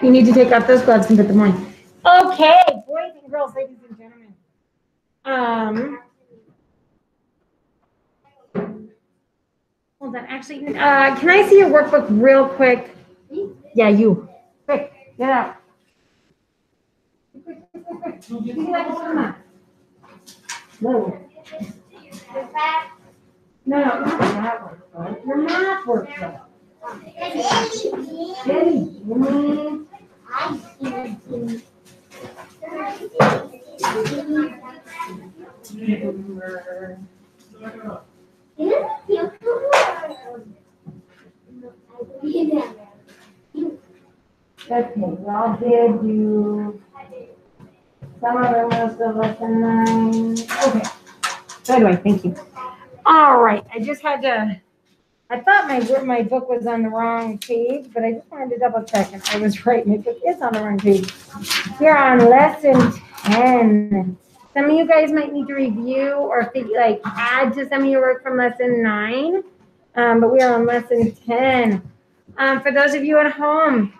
You need to take off those gloves and put them on. Okay, boys and girls, ladies and gentlemen. Hold on. Actually, can I see your workbook real quick? Yeah, you. Quick, get out. No. No, not that workbook. Your math workbook. Okay, well, did you? Some of them are still lesson 9. Okay. By the way, thank you. All right, I just had to. I thought my book was on the wrong page, but I just wanted to double check, and I was right. My book is on the wrong page. We're on lesson 10. Some of you guys might need to review or add to some of your work from lesson 9, but we are on lesson 10. For those of you at home,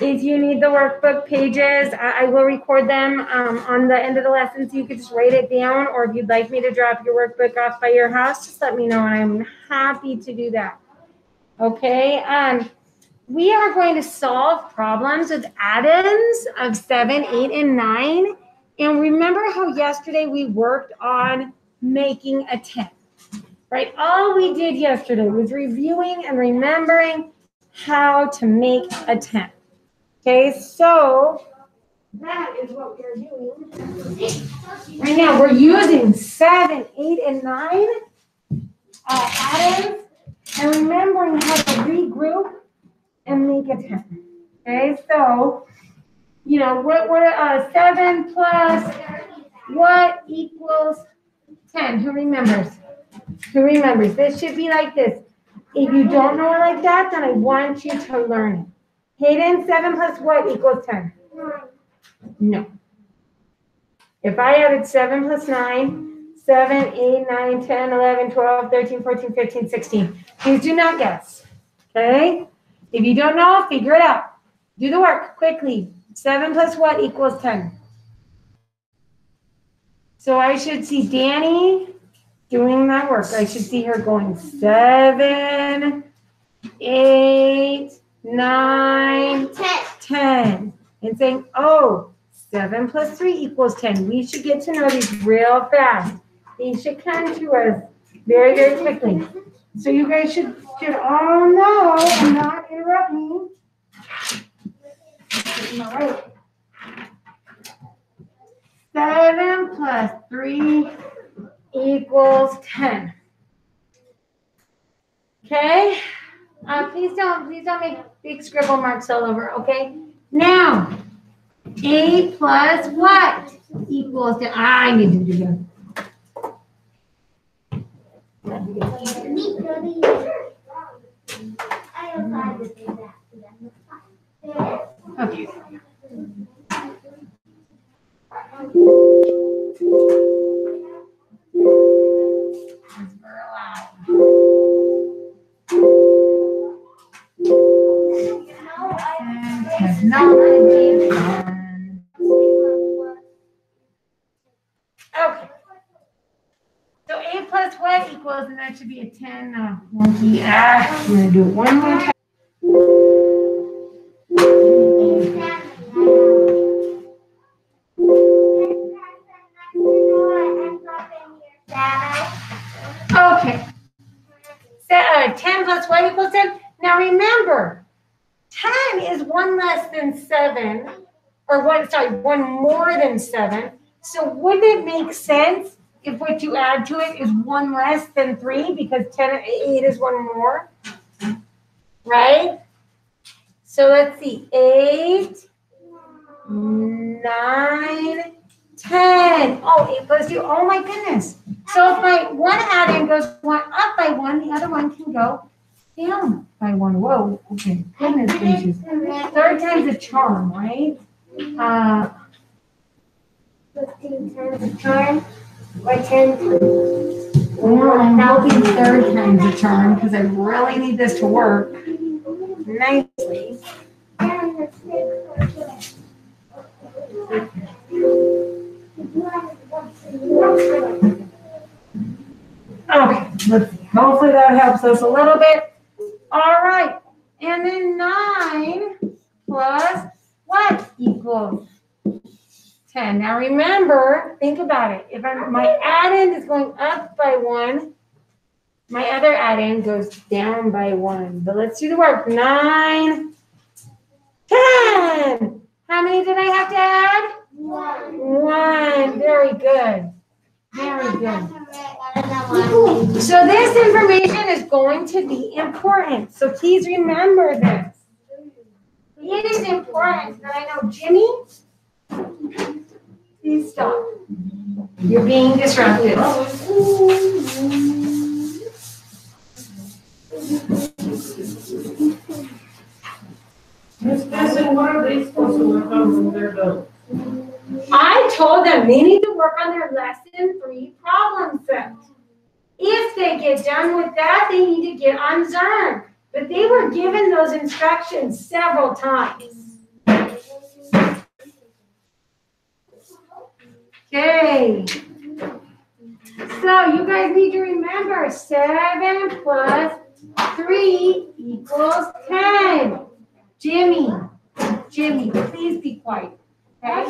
if you need the workbook pages, I will record them on the end of the lesson, so you could just write it down, or if you'd like me to drop your workbook off by your house, just let me know, and I'm happy to do that. Okay, we are going to solve problems with addends of 7, 8, and 9. And remember how yesterday we worked on making a 10, right? All we did yesterday was reviewing and remembering how to make a 10. Okay, so that is what we're doing. Right now, we're using 7, 8, and 9 addends, and remembering how to regroup and make a 10. Okay, so, you know, what 7 plus what equals 10? Who remembers? Who remembers? This should be like this. If you don't know it like that, then I want you to learn it. Hayden, 7 plus what equals 10? 9. No. If I added 7 plus 9, 7, 8, 9, 10, 11, 12, 13, 14, 15, 16. Please do not guess. Okay? If you don't know, figure it out. Do the work quickly. 7 plus what equals 10? So I should see Danny doing that work. I should see her going 7, 8, 9, 10. And saying, oh, 7 plus 3 equals 10. We should get to know these real fast. These should come to us very, very quickly. So you guys should all know and not interrupt me. All right. 7 plus 3 equals 10. Okay? Please don't make big scribble marks all over, okay? Now, 8 plus what equals 10? I need to do that. Okay. Okay. So 8 plus what equals, and that should be a 10. Monkey. I'm going to do it one more time. Okay. So, 10 plus what equals 10? Now remember, 10 is 1 less than 7, or 1 more than 7. So wouldn't it make sense if what you add to it is 1 less than 3, because 8 is 1 more, right? So let's see, 8, 9, 10. Oh, 8 plus 2. Oh my goodness. So if my one add-in goes up by 1, the other one can go down by 1. Whoa, okay. Goodness gracious. Third time's a charm, right? 15 times a charm, or 10 times? Well, I'm hoping third time's a charm, because I really need this to work. nicely. Okay, let's see. Hopefully that helps us a little bit. All right, and then 9 plus what equals 10? Now remember, think about it. If my add-in is going up by 1, my other add-in goes down by 1. But let's do the work. 9, 10. How many did I have to add? 1. Very good. Very good. So this information is going to be important. So please remember this. It is important that I know, Jimmy, please stop. You're being disruptive. Miss Benson, what are they supposed to work on when they're done? I told them they need to work on their lesson 3 problem set. If they get done with that, they need to get on Zern. But they were given those instructions several times. Okay. So you guys need to remember 7 plus 3 equals 10. Jimmy, please be quiet. Okay?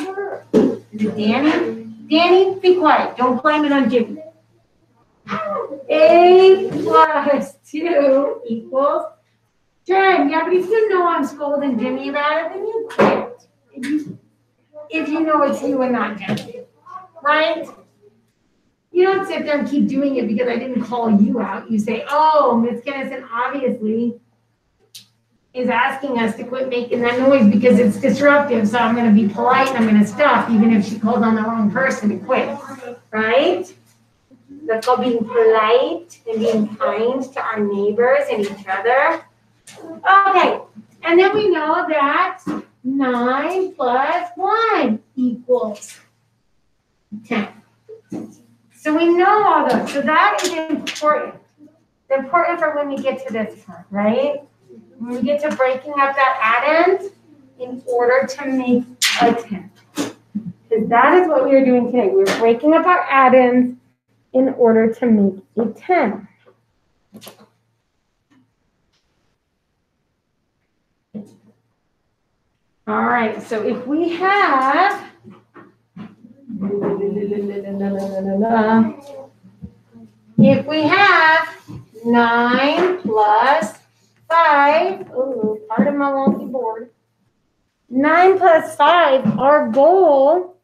Is it Danny? Danny, be quiet. Don't blame it on Jimmy. 8 plus 2 equals 10. Yeah, but if you know I'm scolding Jimmy about it, then you quit. If you know it's you and not Jimmy. Right? You don't sit there and keep doing it because I didn't call you out. You say, oh, Miss Kennison obviously is asking us to quit making that noise because it's disruptive. So I'm going to be polite and I'm going to stop, even if she called on the wrong person to quit. Right? That's called being polite and being kind to our neighbors and each other. Okay. And then we know that 9 plus 1 equals 10. So we know all those. So that is important. It's important for when we get to this part, right? When we get to breaking up that add-ins in order to make a 10. Because that is what we are doing today. We're breaking up our add-ins in order to make a 10. All right, so if we have If we have 9 plus 5, oh, pardon my wonky board. 9 plus 5, our goal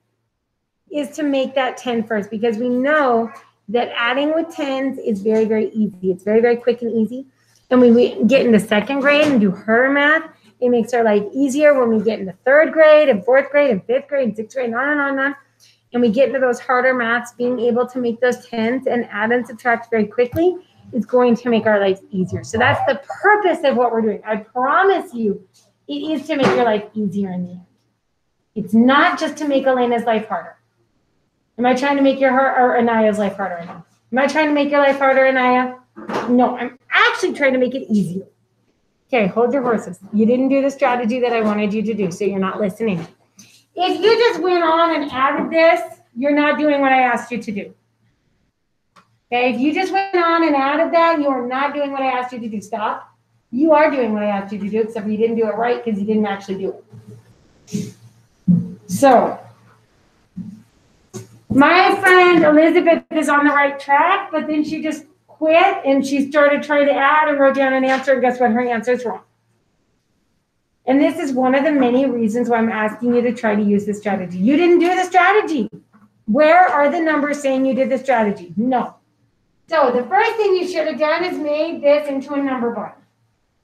is to make that 10 first because we know that adding with 10s is very, very easy. It's very, very quick and easy. And when we get into 2nd grade and do her math, it makes our life easier. When we get into 3rd grade and 4th grade and 5th grade and 6th grade and on and on and on, and we get into those harder maths, being able to make those 10s and add and subtract very quickly is going to make our life easier. So that's the purpose of what we're doing. I promise you, it is to make your life easier in the end. It's not just to make Elena's life harder. Am I trying to make or Anaya's life harder? Am I trying to make your life harder, Anaya? No, I'm actually trying to make it easier. Okay, hold your horses. You didn't do the strategy that I wanted you to do, so you're not listening. If you just went on and added this, you're not doing what I asked you to do. Okay, if you just went on and added that, you are not doing what I asked you to do. Stop. You are doing what I asked you to do, except for you didn't do it right because you didn't actually do it. So, my friend Elizabeth is on the right track, but then she just quit and she started trying to add and wrote down an answer, and guess what? Her answer is wrong. And this is one of the many reasons why I'm asking you to try to use this strategy. You didn't do the strategy. Where are the numbers saying you did the strategy? No. So the first thing you should have done is made this into a number bar.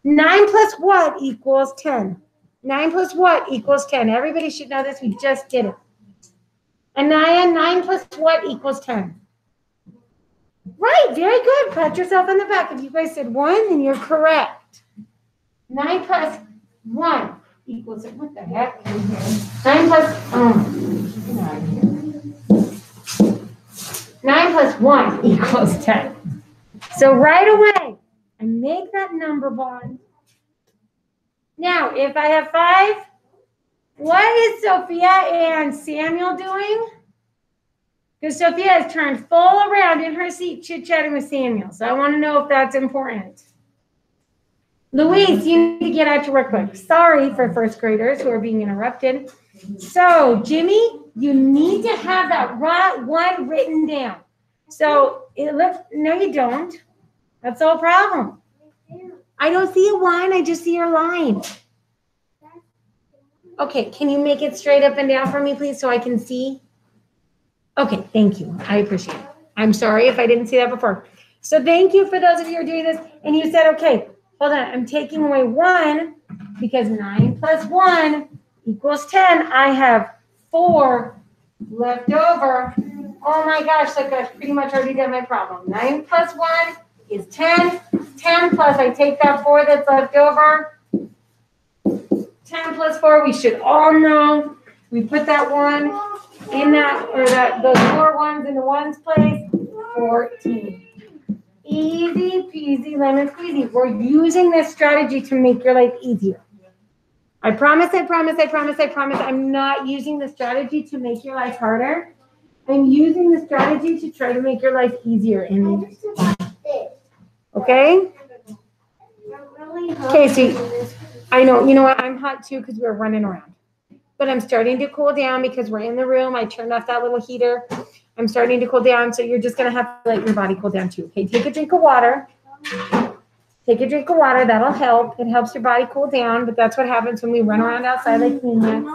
9 plus what equals 10? 9 plus what equals 10? Everybody should know this. We just did it. Anaya, 9 plus what equals 10? Right, very good. Pat yourself on the back. If you guys said 1, then you're correct. 9 plus 1 equals, what the heck? 9 plus, get out of here. 9 plus 1 equals 10. So right away, I make that number bond. Now, if I have 5, what is Sophia and Samuel doing? Because Sophia has turned full around in her seat chit-chatting with Samuel. So I want to know if that's important. Louise, you need to get out your workbook. Sorry for first graders who are being interrupted. So, Jimmy, you need to have that one written down. So, no, you don't. That's the whole problem. I don't see a 1. I just see your line. Okay, can you make it straight up and down for me, please, so I can see? Okay, thank you. I appreciate it. I'm sorry if I didn't see that before. So thank you for those of you who are doing this. And you said, okay, hold on. I'm taking away 1 because 9 plus 1 equals 10. I have 4 left over. Oh my gosh, look, I've pretty much already done my problem. 9 plus 1 is 10. 10 plus, I take that 4 that's left over. 10 plus 4, we should all know. We put that 1 in that, or those 4 ones in the 1's place. 14. Easy peasy lemon squeezy. We're using this strategy to make your life easier. I promise, I'm not using the strategy to make your life harder. I'm using the strategy to try to make your life easier. Okay? Casey, I know, you know what? I'm hot too because we're running around. But I'm starting to cool down because we're in the room. I turned off that little heater. I'm starting to cool down, so you're just going to have to let your body cool down too. Okay, take a drink of water. Take a drink of water. That'll help. It helps your body cool down, but that's what happens when we run around outside like maniacs.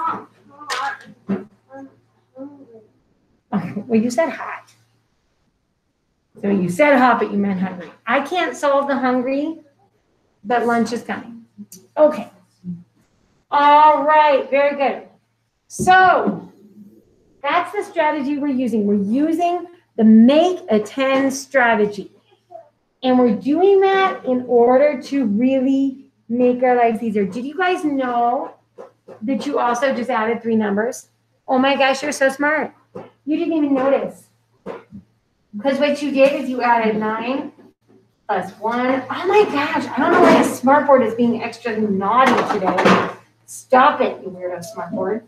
Well, you said hot. So you said hot, but you meant hungry. I can't solve the hungry, but lunch is coming. Okay. All right, very good. So that's the strategy we're using. We're using the make a 10 strategy. And we're doing that in order to really make our lives easier. Did you guys know that you also just added 3 numbers? Oh my gosh, you're so smart. You didn't even notice. Because what you did is you added 9 plus 1. Oh my gosh, I don't know why a smartboard is being extra naughty today. Stop it, you weirdo smartboard.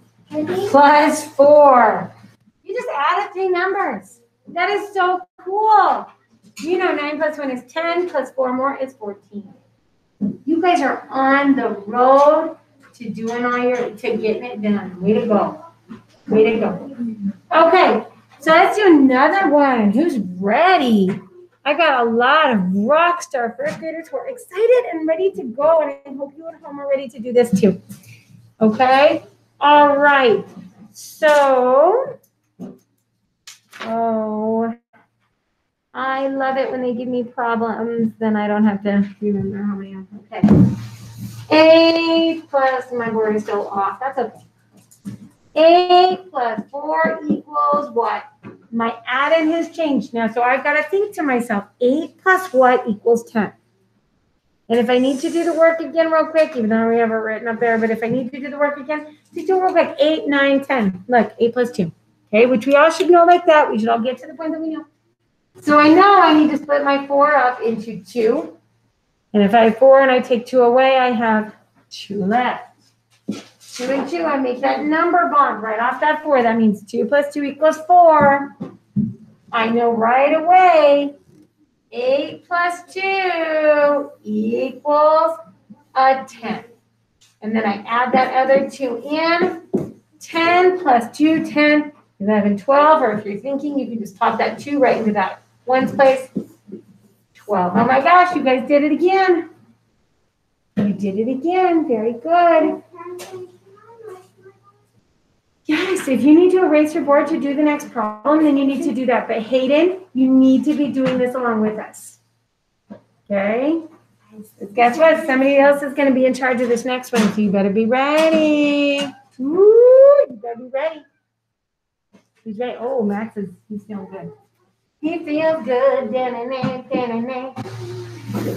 Plus 4. You just added 3 numbers. That is so cool. You know 9 plus 1 is 10, plus 4 more is 14. You guys are on the road to doing to getting it done. Way to go. Way to go. Okay, so let's do another one. Who's ready? I got a lot of rock star first graders who are excited and ready to go, and I hope you at home are ready to do this too. Okay? All right. So, I love it when they give me problems, then I don't have to remember how many I have. Okay. 8 plus, my board is still off. That's okay. 8 plus 4 equals what? My add-in has changed now, so I've got to think to myself, 8 plus what equals 10? And if I need to do the work again real quick, even though we have it written up there, but if I need to do the work again, just do it real quick. 8, 9, 10. Look, 8 plus 2. Okay, which we all should know like that. We should all get to the point that we know. So I know I need to split my 4 up into 2. And if I have 4 and I take 2 away, I have 2 left. 2 and 2, I make that number bond right off that 4. That means 2 plus 2 equals 4. I know right away 8 plus 2 equals a 10. And then I add that other 2 in. 10 plus 2, 10, 11, 12. Or if you're thinking, you can just pop that 2 right into that 1's place. 12. Oh my gosh, you guys did it again. You did it again. Very good. Yes, if you need to erase your board to do the next problem, then you need to do that. But Hayden, you need to be doing this along with us. Okay? Guess what? Somebody else is going to be in charge of this next one, so you better be ready. Woo, you better be ready. Who's ready? Oh, he's feeling good. He feels good.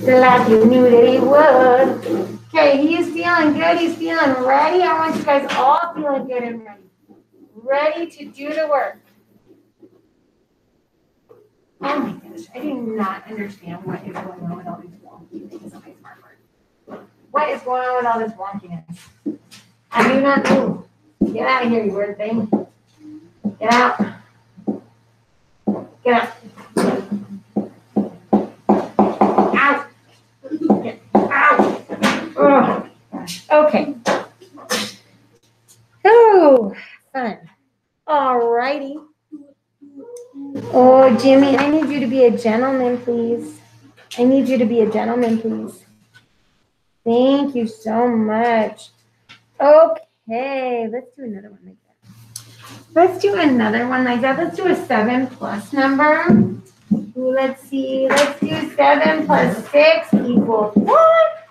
Like you knew that he would. Okay, he is feeling good. He's feeling ready. I want you guys all feeling good and ready. Ready to do the work. Oh my gosh, I do not understand what is going on with all these wonky things on my smartboard. What is going on with all this wonkiness? I do not know. Get out of here, you weird thing. Get out. Get out. Out. Get out. Ugh. Okay. Oh, fun. Alrighty. Oh, Jimmy, I need you to be a gentleman, please. I need you to be a gentleman, please. Thank you so much. Okay, let's do another one like that. Let's do another one like that. Let's do a 7 plus number. Let's see. Let's do 7 plus 6 equals what?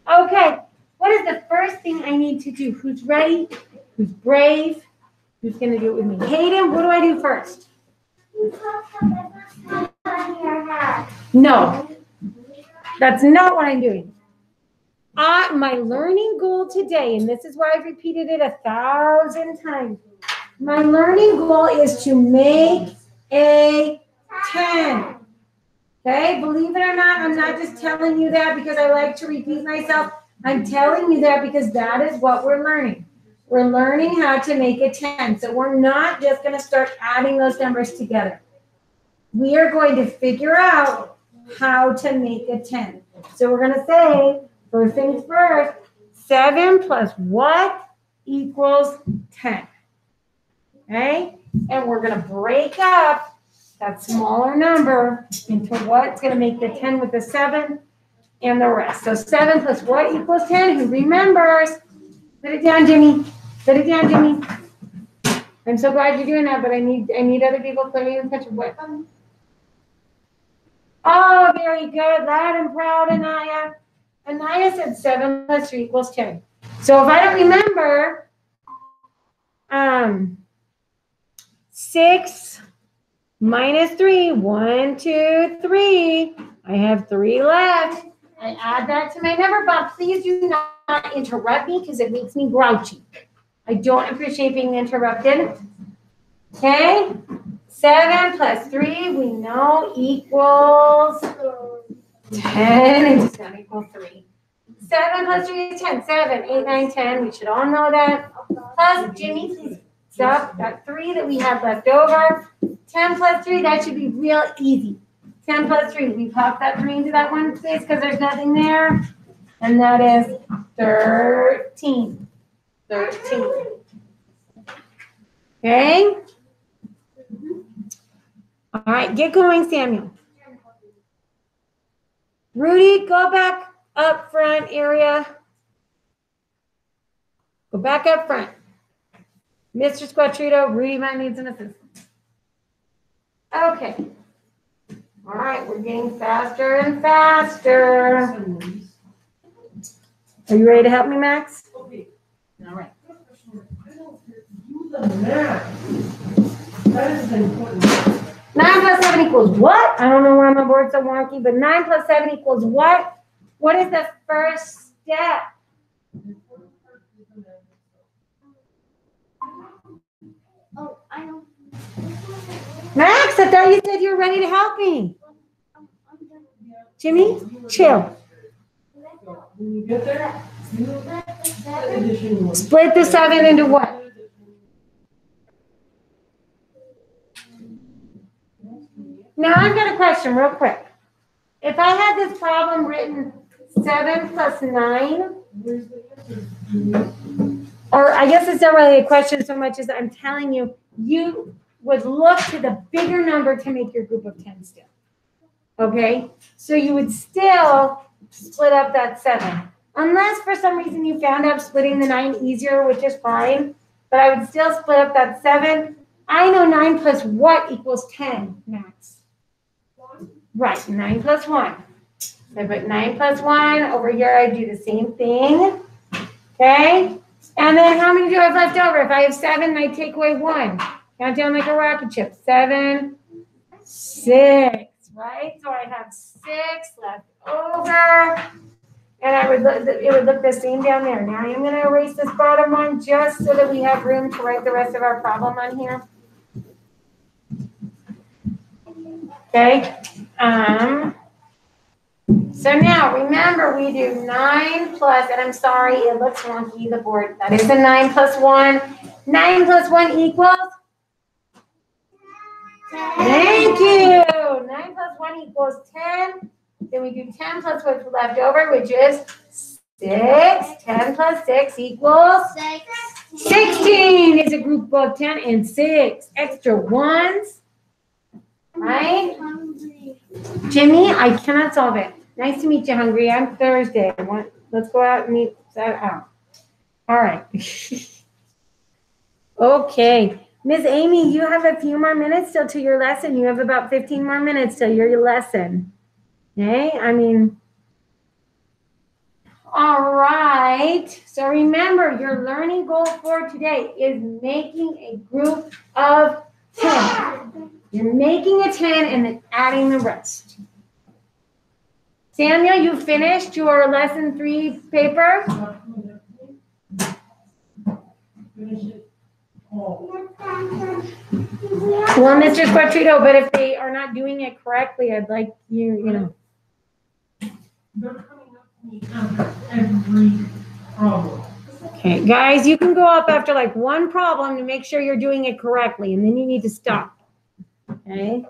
Okay. What is the first thing I need to do? Who's ready? Who's brave? Who's going to do it with me? Hayden, what do I do first? No. That's not what I'm doing. My learning goal today, and this is why I've repeated it 1,000 times. My learning goal is to make a 10. Okay, believe it or not, I'm not just telling you that because I like to repeat myself. I'm telling you that because that is what we're learning. We're learning how to make a 10. So we're not just going to start adding those numbers together. We are going to figure out how to make a 10. So we're going to say, first things first, 7 plus what equals 10? Okay? And we're going to break up that smaller number into what's going to make the 10 with the 7 and the rest. So 7 plus what equals 10? Who remembers? Put it down, Jimmy. Put it down, Jimmy. I'm so glad you're doing that, but I need other people putting in touch with them. Oh, very good. Loud and proud, Anaya. Anaya said 7 plus 3 equals 10. So if I don't remember, 6 minus 3, 1, 2, 3. I have 3 left. I add that to my number, but please do not interrupt me because it makes me grouchy. I don't appreciate being interrupted. Okay? 7 plus 3, we know, equals 10. It's just going to equal 3. 7 plus 3 is 10. 7, 8, 9, 10. We should all know that. Plus, Jimmy, please stop. That 3 that we have left over. 10 plus 3, that should be real easy. 10 plus 3. We pop that 3 into that one space because there's nothing there. And that is 13. 13. Okay? All right, get going, Samuel. Rudy, go back up front area. Go back up front. Mr. Squatrito, Rudy might need some assistance. Okay. All right, we're getting faster and faster. Are you ready to help me, Max? Okay. All right. I don't do the math. That is important. 9 plus 7 equals what? I don't know why my board's so wonky, but 9 plus 7 equals what? What is the first step? Oh, I know. Max, I thought you said you were ready to help me. Jimmy, chill. When you get there, addition. Split the 7 into what? Now I've got a question real quick. If I had this problem written 7 plus 9, or I guess it's not really a question so much as I'm telling you, you would look to the bigger number to make your group of 10 still. Okay? So you would still split up that 7. Unless for some reason you found out splitting the 9 easier, which is fine. But I would still split up that 7. I know 9 plus what equals 10, Max? Right, 9 plus 1. So I put 9 plus 1. Over here I do the same thing. Okay? And then how many do I have left over? If I have 7, I take away 1. Count down like a rocket ship. 7, 6, right? So I have 6 left over. And it would look the same down there. Now I'm going to erase this bottom one just so that we have room to write the rest of our problem on here. Okay. So now, remember, we do 9 plus, and I'm sorry, it looks wonky, the board. That is a 9 plus 1. 9 plus 1 equals? Thank you. 9 plus 1 equals 10. Then we do 10 plus what's left over, which is 6. 10 plus 6 equals? 16 is a group of 10 and 6 extra ones. Right? Jimmy, I cannot solve it. Nice to meet you, Hungry. I'm Thursday. Let's go out and meet that out. All right. Okay. Miss Amy, you have a few more minutes till to your lesson. You have about 15 more minutes till your lesson. Okay? All right. So remember, your learning goal for today is making a group of 10. You're making a 10 and then adding the rest. Samuel, you finished your lesson 3 paper? Well, Mr. Squatrito, but if they are not doing it correctly, I'd like you. They're coming up to me after every problem. Okay, guys, you can go up after like one problem to make sure you're doing it correctly, and then you need to stop. Okay,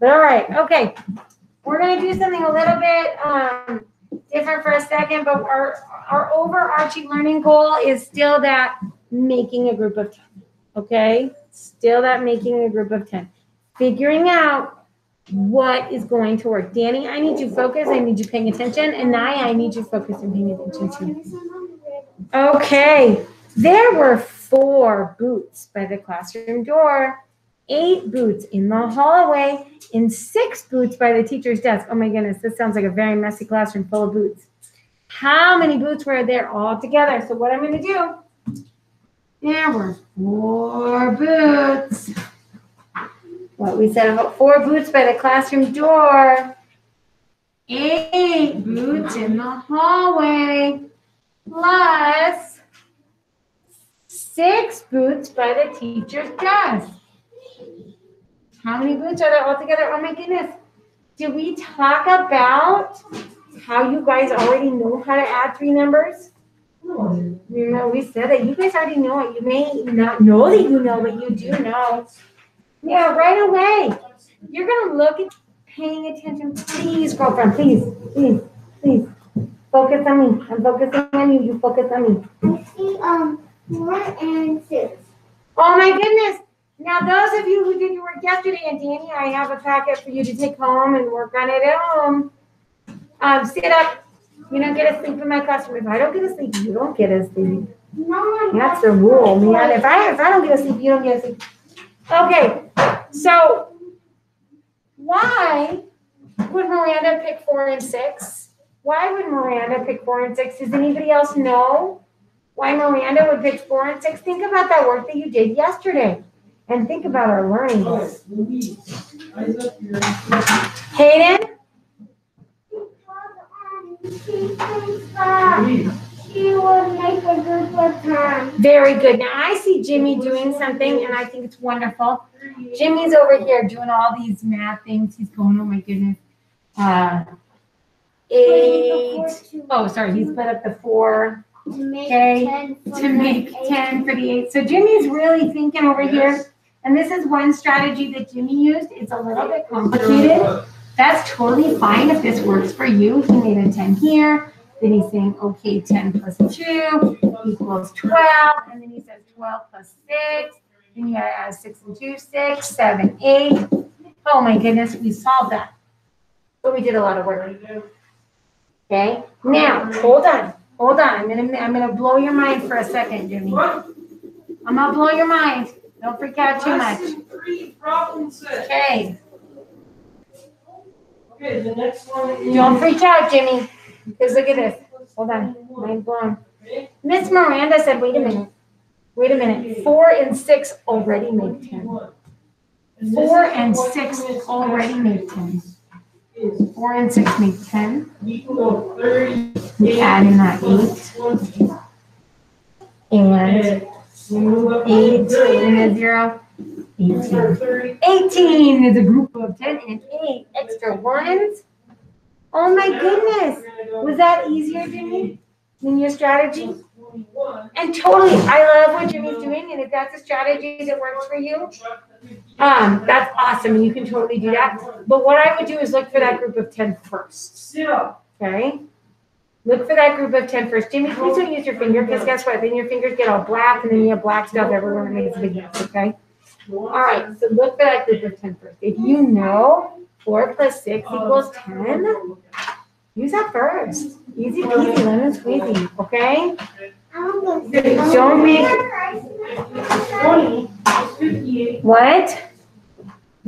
but all right, okay. We're going to do something a little bit different for a second, but our overarching learning goal is still that making a group of 10. Okay, still that making a group of 10. Figuring out what is going to work. Danny, I need you focus. I need you paying attention. And Naya, I need you focus and paying attention too. Okay, there were 4 boots by the classroom door, 8 boots in the hallway, and 6 boots by the teacher's desk. Oh my goodness, this sounds like a very messy classroom full of boots. How many boots were there all together? So what I'm going to do, there were 4 boots. What we said about 4 boots by the classroom door, 8 boots in the hallway, plus 6 boots by the teacher's desk. How many boots are there altogether? Oh my goodness. Did we talk about how you guys already know how to add 3 numbers? No, we said that you guys already know it. You may not know that you know, but you do know. Yeah, right away. You're going to look at paying attention. Please, girlfriend, please. Focus on me. I'm focusing on you. You focus on me. I see 4 and 6. Oh my goodness. Now, those of you who did your work yesterday, and Danny, I have a packet for you to take home and work on it at home. Sit up. You don't get to sleep in my classroom. If I don't get to sleep, you don't get to sleep. No, That's the rule, man. If I don't get to sleep, you don't get to sleep. Okay, so why would Miranda pick 4 and 6? Why would Miranda pick 4 and 6? Does anybody else know why Miranda would pick 4 and 6? Think about that work that you did yesterday. And think about our learning goals. Hayden? She would make a group of 10. Very good. Now I see Jimmy doing something and I think it's wonderful. Jimmy's over here doing all these math things. He's going, oh my goodness. 8. Oh, sorry. He split up the 4. To make Okay. 10 for To make 10 for the 8. So Jimmy's really thinking over here. And this is one strategy that Jimmy used. It's a little bit complicated. That's totally fine if this works for you. He made a 10 here. Then he's saying, okay, 10 plus 2 equals 12. And then he says 12 plus 6. Then you gotta add 6 and 2, 6, 7, 8. Oh my goodness, we solved that. But we did a lot of work. Okay, now, hold on. I'm gonna blow your mind for a second, Jimmy. I'm gonna blow your mind. Don't freak out too much. Lesson 3, problem 6. Okay. Okay, the next one is. Don't freak out, Jimmy. Because look at this. Hold on. Mind blown. Miss Miranda said, wait a minute. 4 and 6 already make 10. 4 and 6 already make 10. 4 and 6 make 10. Equal 30. We add in that 8. And 8 and a 0. 18. 18 is a group of 10 and 8 extra ones. Oh my goodness. Was that easier, Jimmy, than your strategy? And totally, I love what Jimmy's doing, and if that's a strategy that works for you, that's awesome, and you can totally do that. But what I would do is look for that group of 10 first. Okay? Look for that group of 10 first. Jimmy, please don't use your finger, because guess what? Then your fingers get all black, and then you have black stuff everywhere, and it makes a big mess, okay? All right, so look for that group of 10 first. If you know 4 plus 6 equals 10, use that first. Easy peasy, lemon squeezy, okay? Don't be. What?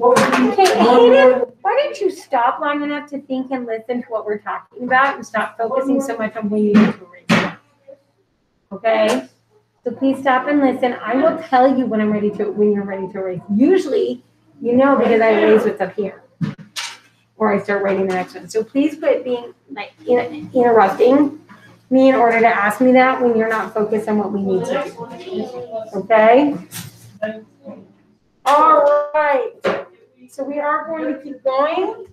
Okay, Hayden, why don't you stop long enough to think and listen to what we're talking about and stop focusing so much on when you need to erase? Okay? So please stop and listen. I will tell you when you're ready to erase. Usually, you know, because I erase what's up here. Or I start writing the next one. So please quit being like interrupting me in order to ask me that when you're not focused on what we need to do. Okay? All right. So we are going to keep going.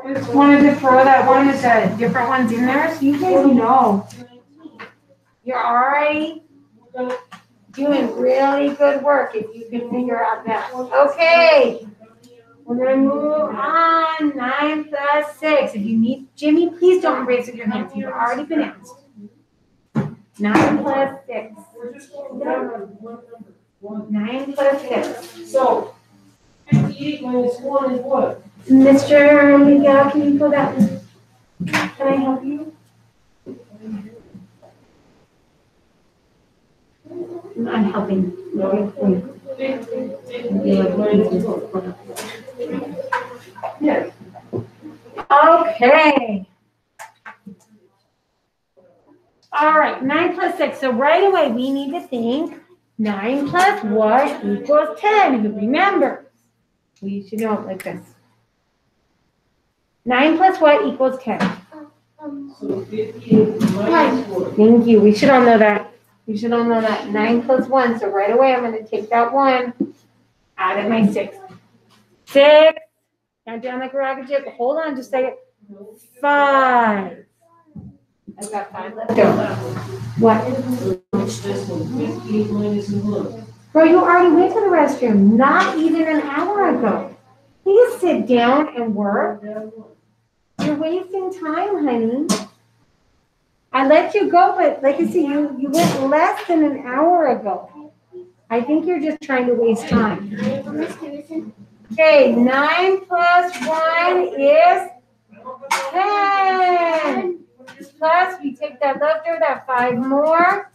Just wanted to throw that one with the different ones in there so you guys know. You're already doing really good work if you can figure out that. Okay. We're going to move on. 9 plus 6. If you need, Jimmy, please don't erase with your hands. You've already been asked. 9 plus 6. 9 plus 6. So, 58 minus 1 is what? Mr. Miguel, can you pull that one? Can I help you? I'm helping. Yes. Okay. All right, 9 plus 6. So right away, we need to think 9 plus what equals 10. If you remember, we should know it like this. 9 plus what equals 10? So 58 minus 1. Thank you. We should all know that. We should all know that. 9 plus 1. So right away, I'm going to take that 1 out of my 6. 6. Count down like a rocket ship. Hold on just a second. 5. I've got 5 left over. What? This one, 58 minus 1. Bro, you already went to the restroom not even an hour ago. Please sit down and work. You're wasting time, honey. I let you go, but like I said, you went less than an hour ago. I think you're just trying to waste time. Okay, 9 plus 1 is 10. Plus, we take that leftover, that 5 more.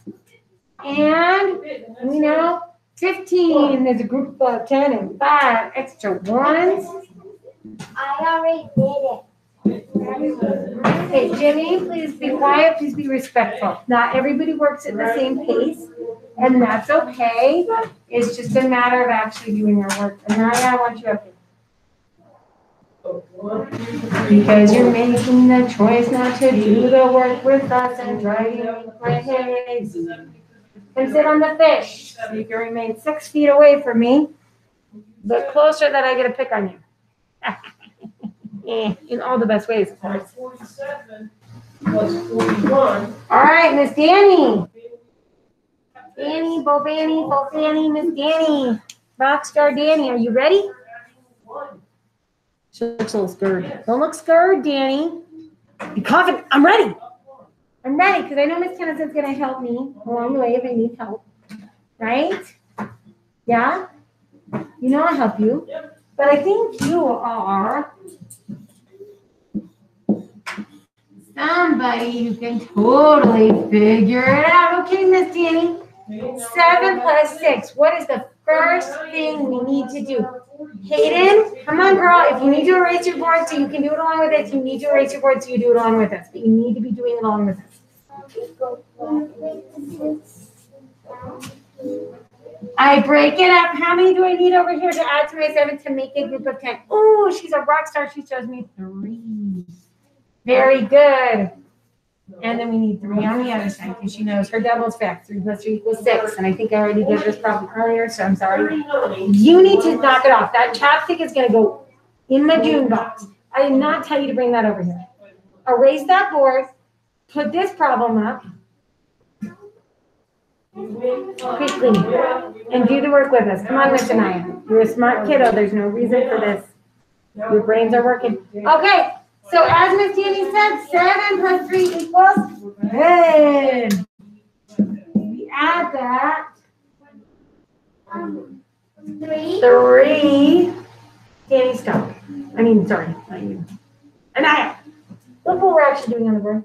And we know 15. There's a group of 10 and 5 extra ones. I already did it. Okay, Jimmy, please be quiet. Please be respectful. Not everybody works at the same pace, and that's okay. It's just a matter of actually doing your work. And now I want you up here. Because you're making the choice not to do the work with us and driving me crazy. And sit on the fish. So you can remain 6 feet away from me, but closer that I get a pick on you. In all the best ways, of course. 47 plus 41. All right, Miss Danny. Danny, Bo Fanny, Miss Danny. Rockstar Danny, are you ready? She looks a little scared. Don't look scared, Danny. Be confident. I'm ready. I'm ready because I know Miss Kennison's going to help me along the way if I need help. Right? Yeah? You know I'll help you. But I think you are somebody who can totally figure it out. Okay, Miss Danny. 7 plus 6. What is the first thing we need to do? Hayden, come on, girl. If you need to erase your board so you can do it along with us, you need to erase your board so you do it along with us. But you need to be doing it along with us. I break it up. How many do I need over here to add to my 7 to make a group of 10? Oh, she's a rock star. She shows me 3. Very good. And then we need 3 on the other side because she knows her doubles fact. 3 plus 3 equals 6. And I think I already did this problem earlier, so I'm sorry. You need to knock it off. That chapstick is going to go in the June box. I did not tell you to bring that over here. erase that board, put this problem up quickly, and do the work with us. Come on, Miss Anaya. You're a smart kiddo. There's no reason for this. Your brains are working. Okay, so as Miss Danny said, 7 plus 3 equals 10. We add that. 3. Danny, stop. I mean, sorry, not you. Anaya, look what we're actually doing on the board.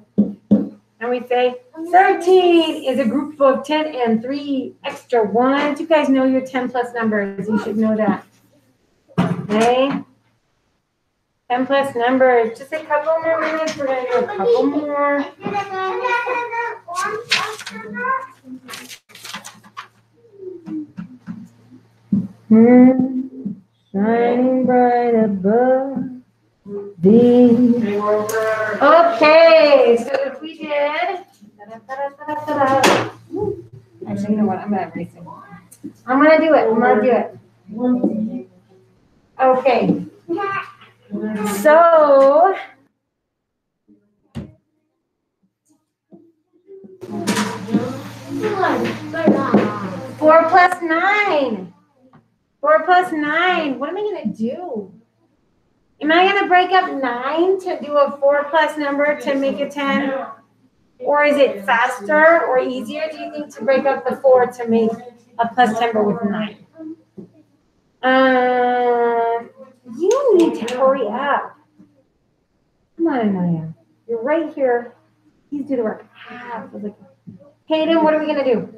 And we say 13 is a group of 10 and 3 extra 1s. You guys know your 10 plus numbers. You should know that. Okay? 10 plus numbers. Just a couple more minutes. We're going to do a couple more. Shining bright above thee. Okay, so if we did. Actually, you know what? I'm going to erase it. I'm going to do it. Okay. So. 4 plus 9. 4 plus 9. What am I going to do? Am I going to break up 9 to do a 4 plus number to make a 10? Or is it faster or easier, do you think, to break up the 4 to make a plus number with 9? You need to hurry up. Come on, Anaya. You're right here. Please do the work. Hayden, what are we going to do?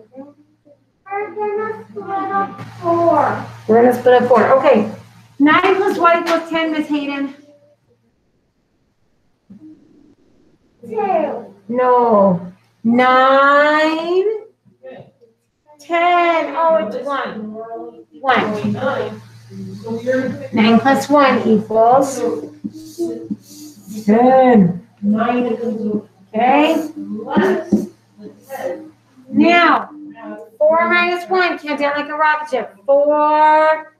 We're gonna split up 4. We're going to split up 4. Okay. 9 plus what equals 10, Miss Hayden? 2. No. 9, 10. Oh, it's 1. 1. 9 plus 1 equals 10. 9. Okay. Now, 4 minus 1. Count down like a rocket ship. 4,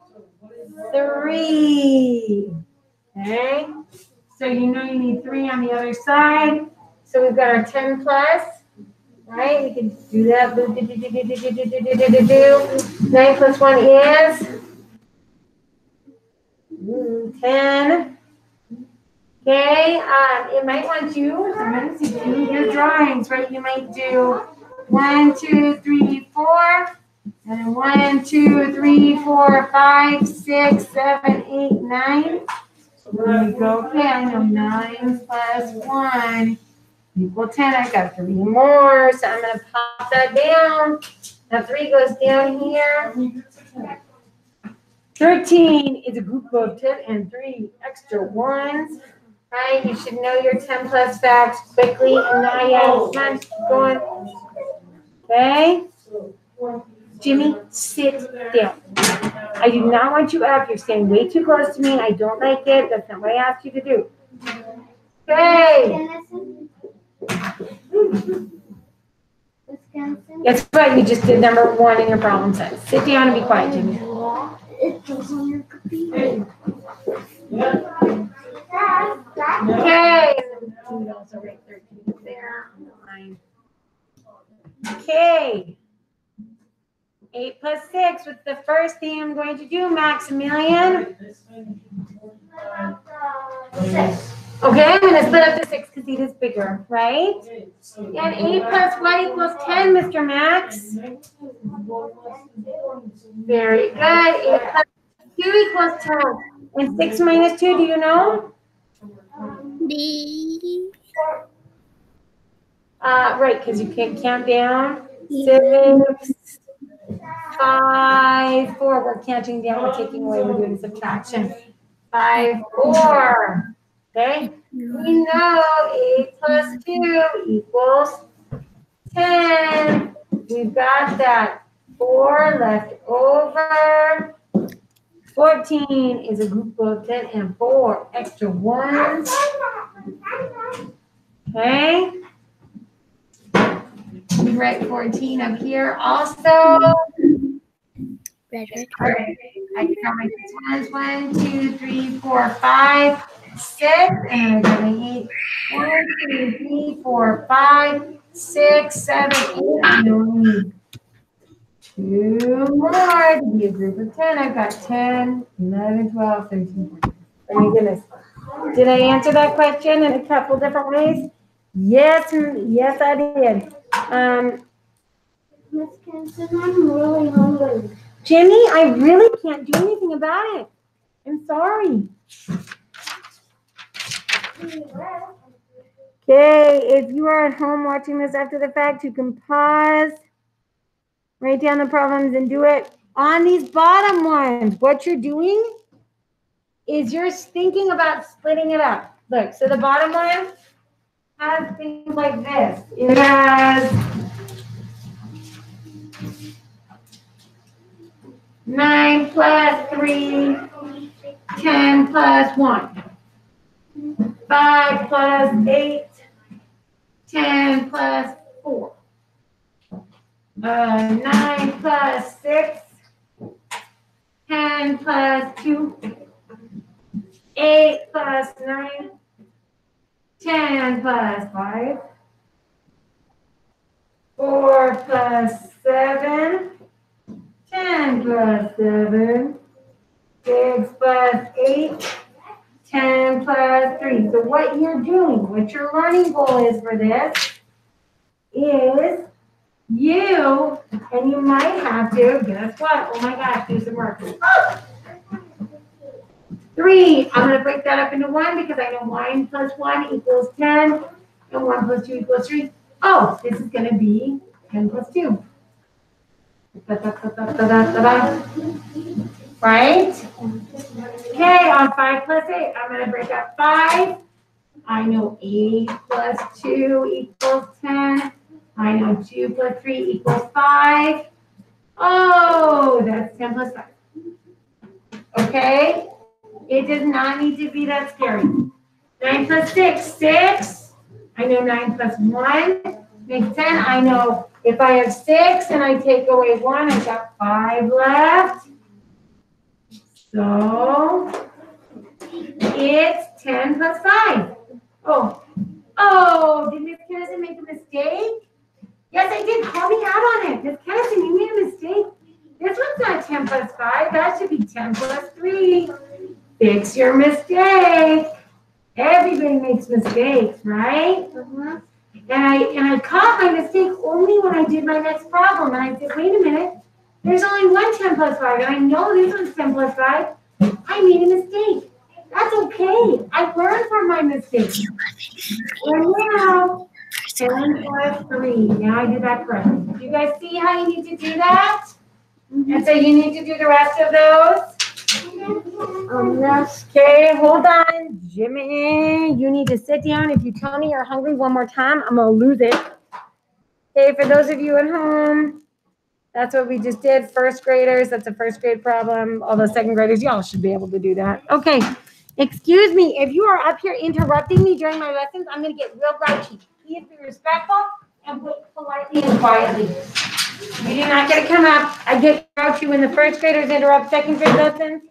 3. Okay. So you know you need 3 on the other side. So we've got our 10 plus. Right? We can do that. 9 plus 1 is 10. Okay. It might want you, sometimes if you do your drawings, right? You might do 1, 2, 3, 4. And 1, 2, 3, 4, 5, 6, 7, 8, 9. There you go. Okay, I know 9 plus 1 equal 10. I got 3 more. So I'm going to pop that down. That 3 goes down here. 13 is a group of 10 and 3 extra 1s. Right? You should know your 10 plus facts quickly. Anaya, come on, keep going. Okay? Jimmy, sit down. I do not want you up. You're staying way too close to me. I don't like it. That's not what I asked you to do. Okay. That's right. You just did number 1 in your problem set. Sit down and be quiet, Jimmy. Okay. Also write 13 there. Okay. 8 plus 6 with the first thing I'm going to do, Maximilian. 6. Okay, I'm going to split up the 6 because it is bigger, right? And 8 plus what equals 10, Mr. Max? Very good. 8 plus 2 equals 10. And 6 minus 2, do you know? B. Right, because you can't count down. 6. 5, 4. We're counting down. We're taking away. We're doing subtraction. 5, 4. Okay. We know 8 plus 2 equals 10. We've got that. 4 left over. 14 is a group of 10 and 4 extra 1s. Okay. We write 14 up here also. Red. All right. I can count my 6 ones. 1, 2, 3, 4, 5. 6, and I'm going to eat 1, 2, 3, 4, 5, 6, 7, 8. I don't need 2 more to be a group of 10. I've got 10, 11, 12, 13, 14. Oh my goodness. Did I answer that question in a couple different ways? Yes, yes, I did. Miss Kenson, I'm really hungry. Jimmy, I really can't do anything about it. I'm sorry. Okay, if you are at home watching this after the fact, you can pause, write down the problems, and do it on these bottom ones. What you're doing is you're thinking about splitting it up. Look, so the bottom one has things like this. It has 9 plus 3, 10 plus 1, 5 plus 8, 10 plus 4, 9 plus 6, 10 plus 2, 8 plus 9, 10 plus 5, 4 plus 7, 10 plus 7, 6 plus 8, 10 plus 3. So what you're doing, what your learning goal is for this is you, and you might have to, guess what? Oh my gosh, do some work. 3, I'm going to break that up into 1 because I know 9 plus 1 equals 10, and 1 plus 2 equals 3. Oh, this is going to be 10 plus 2. Right? Okay, on 5 plus 8, I'm going to break up 5. I know 8 plus 2 equals 10. I know 2 plus 3 equals 5. Oh, that's 10 plus 5. Okay? It does not need to be that scary. 9 plus 6, 6. I know 9 plus 1 makes 10. I know if I have 6 and I take away 1, I've got 5 left. So it's 10 plus 5. Oh, did Miss Kennison make a mistake? Yes, I did. Call me out on it. Miss Kennison, you made a mistake. This one's not 10 plus 5. That should be 10 plus 3. Fix your mistake. Everybody makes mistakes, right? Uh-huh. And I caught my mistake only when I did my next problem. And I said, wait a minute. There's only one 10 plus 5. And I know this one's 10 plus 5. I made a mistake. That's okay. I learned from my mistake. And now, 10 plus 3. Now I did that correctly. Do you guys see how you need to do that? And so you need to do the rest of those? Yes. Okay, hold on. Jimmy, you need to sit down. If you tell me you're hungry one more time, I'm going to lose it. Okay, for those of you at home, that's what we just did. First graders, that's a first grade problem. All the second graders, y'all should be able to do that. Okay, excuse me. If you are up here interrupting me during my lessons, I'm going to get real grouchy. Please be respectful and wait politely and quietly. You do not get to come up. I get grouchy when the first graders interrupt second grade lessons.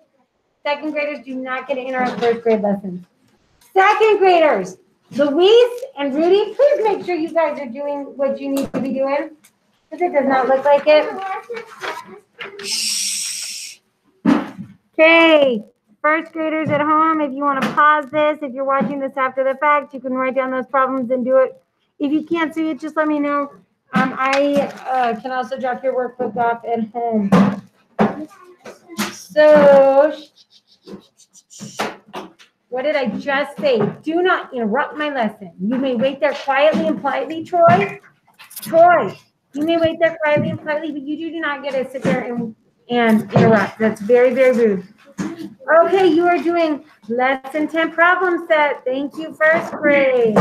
Second graders do not get to interrupt first grade lessons. Second graders, Louise and Rudy, please make sure you guys are doing what you need to be doing. Because it does not look like it. Shh. Okay, first graders at home, if you want to pause this, if you're watching this after the fact, you can write down those problems and do it. If you can't see it, just let me know. I can also drop your workbook off at home. So, what did I just say? Do not interrupt my lesson. You may wait there quietly and politely, Troy. Troy, you may wait there quietly and politely, but you do not get to sit there and interrupt. That's very, very rude. Okay, you are doing lesson 10 problem set. Thank you, first grade.